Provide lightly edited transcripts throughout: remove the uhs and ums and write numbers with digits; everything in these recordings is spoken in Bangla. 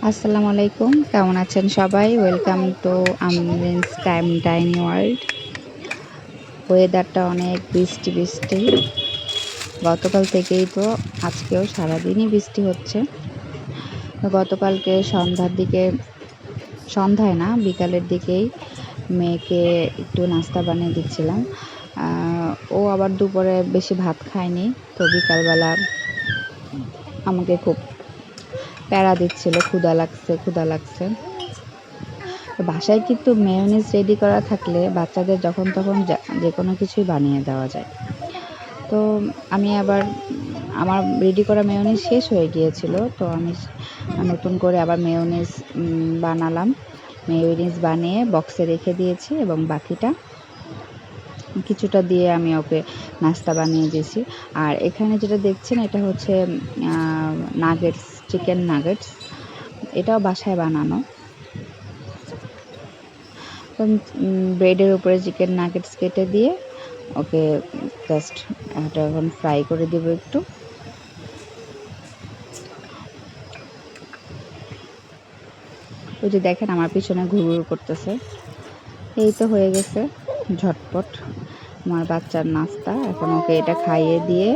আসসালামু আলাইকুম, কেমন আছেন সবাই? Welcome to Amrin's time tiny world. ওয়েদারটা অনেক বৃষ্টি বৃষ্টি। গতকাল থেকেই তো আজকেও সারাদিনই বৃষ্টি হচ্ছে। গতকালকে সন্ধ্যার দিকে, সন্ধ্যায় না বিকালের দিকেই মেয়েকে একটু নাস্তা বানিয়ে দিচ্ছিলাম। ও আবার দুপুরে বেশি ভাত খায়নি, তো বিকালবেলা আমাকে খুব প্যারা দিচ্ছিল, ক্ষুধা লাগছে ক্ষুধা লাগছে। বাসায় কিন্তু মেয়োনিজ রেডি করা থাকলে বাচ্চাদের যখন তখন যে কোনো কিছুই বানিয়ে দেওয়া যায়। তো আমি আবার আমার রেডি করা মেয়োনিজ শেষ হয়ে গিয়েছিল, তো আমি নতুন করে আবার মেয়োনিজ বানালাম। মেয়োনিজ বানিয়ে বক্সে রেখে দিয়েছি এবং বাকিটা কিছুটা দিয়ে আমি ওকে নাস্তা বানিয়ে দিয়েছি। আর এখানে যেটা দেখছেন এটা হচ্ছে নাগেটস, চিকেন নাগেটস। এটাও বাসায় বানানো। ব্রেডের উপরে চিকেন নাগেটস কেটে দিয়ে ওকে জাস্ট এটা এখন ফ্রাই করে দেবো একটু। ওই যে দেখেন আমার পিছনে ঘুরঘুর করতেছে। এই তো হয়ে গেছে ঝটপট আমার বাচ্চার নাস্তা। এখন ওকে এটা খাইয়ে দিয়ে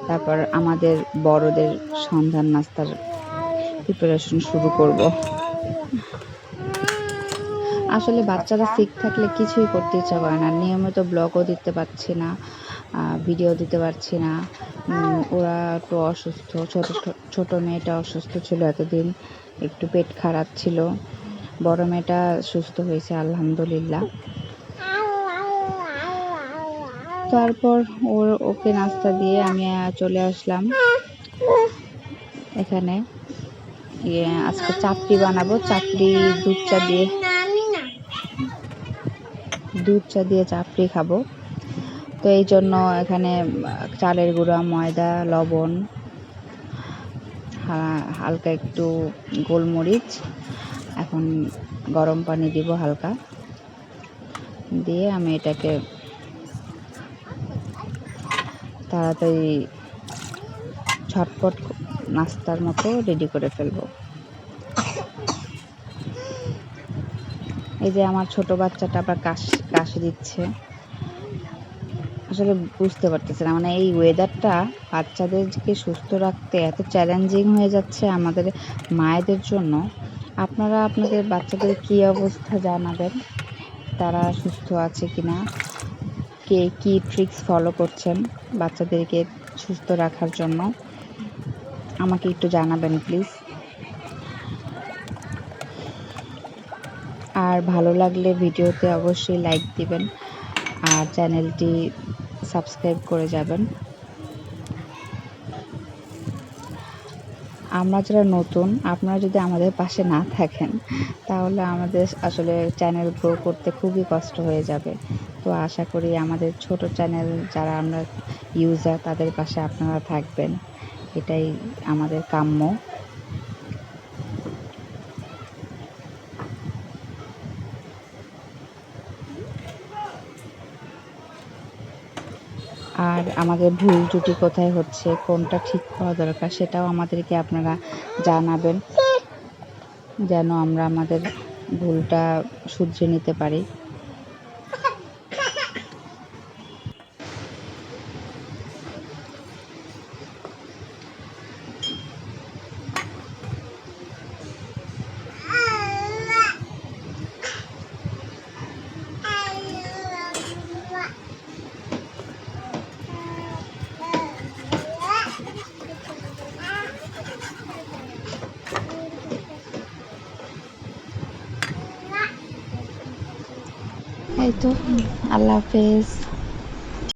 তারপর আমাদের বড়দের সন্ধ্যার নাস্তার প্রিপারেশন শুরু করব। আসলে বাচ্চারা সিক থাকলে কিছুই করতে ইচ্ছা করে না। নিয়মিত ব্লগও দিতে পারছি না, ভিডিও দিতে পারছি না। ওরা একটু অসুস্থ, ছোট মেয়েটা অসুস্থ ছিল এতদিন, একটু পেট খারাপ ছিল। বড় মেয়েটা সুস্থ হয়েছে আলহামদুলিল্লাহ। তারপর ওকে নাস্তা দিয়ে আমি চলে আসলাম এখানে। আজকে চাপড়ি বানাবো, চাপড়ি দুধ চা দিয়ে চাপড়ি খাবো। তো এই জন্য এখানে চালের গুঁড়া, ময়দা, লবণ, হালকা একটু গোলমরিচ, এখন গরম পানি দিব হালকা, দিয়ে আমি এটাকে তাড়াতাড়ি ঝটপট নাস্তার মতো রেডি করে ফেলবো। এই যে আমার ছোট বাচ্চাটা আবার কাশি দিচ্ছে। আসলে বুঝতে পারতেছি না, মানে এই ওয়েদারটা বাচ্চাদেরকে সুস্থ রাখতে এত চ্যালেঞ্জিং হয়ে যাচ্ছে আমাদের মায়েদের জন্য। আপনারা আপনাদের বাচ্চাদের কী অবস্থা জানাবেন, তারা সুস্থ আছে কিনা, কে কী ট্রিক্স ফলো করছেন বাচ্চাদেরকে সুস্থ রাখার জন্য, আমাকে একটু জানাবেন প্লিজ। আর ভালো লাগলে ভিডিওতে অবশ্যই লাইক দিবেন আর চ্যানেলটি সাবস্ক্রাইব করে যাবেন। আমরা যারা নতুন, আপনারা যদি আমাদের পাশে না থাকেন তাহলে আমাদের আসলে চ্যানেল গ্রো করতে খুবই কষ্ট হয়ে যাবে। তো আশা করি আমাদের ছোট চ্যানেল যারা আমরা ইউজার তাদের পাশে আপনারা থাকবেন, এটাই আমাদের কাম্য। আর আমাদের ভুল ত্রুটি কোথায় হচ্ছে, কোনটা ঠিক করা দরকার সেটাও আমাদেরকে আপনারা জানাবেন, যেন আমরা আমাদের ভুলটা শুধরে নিতে পারি। এই তো, আল্লাহ হাফেজ।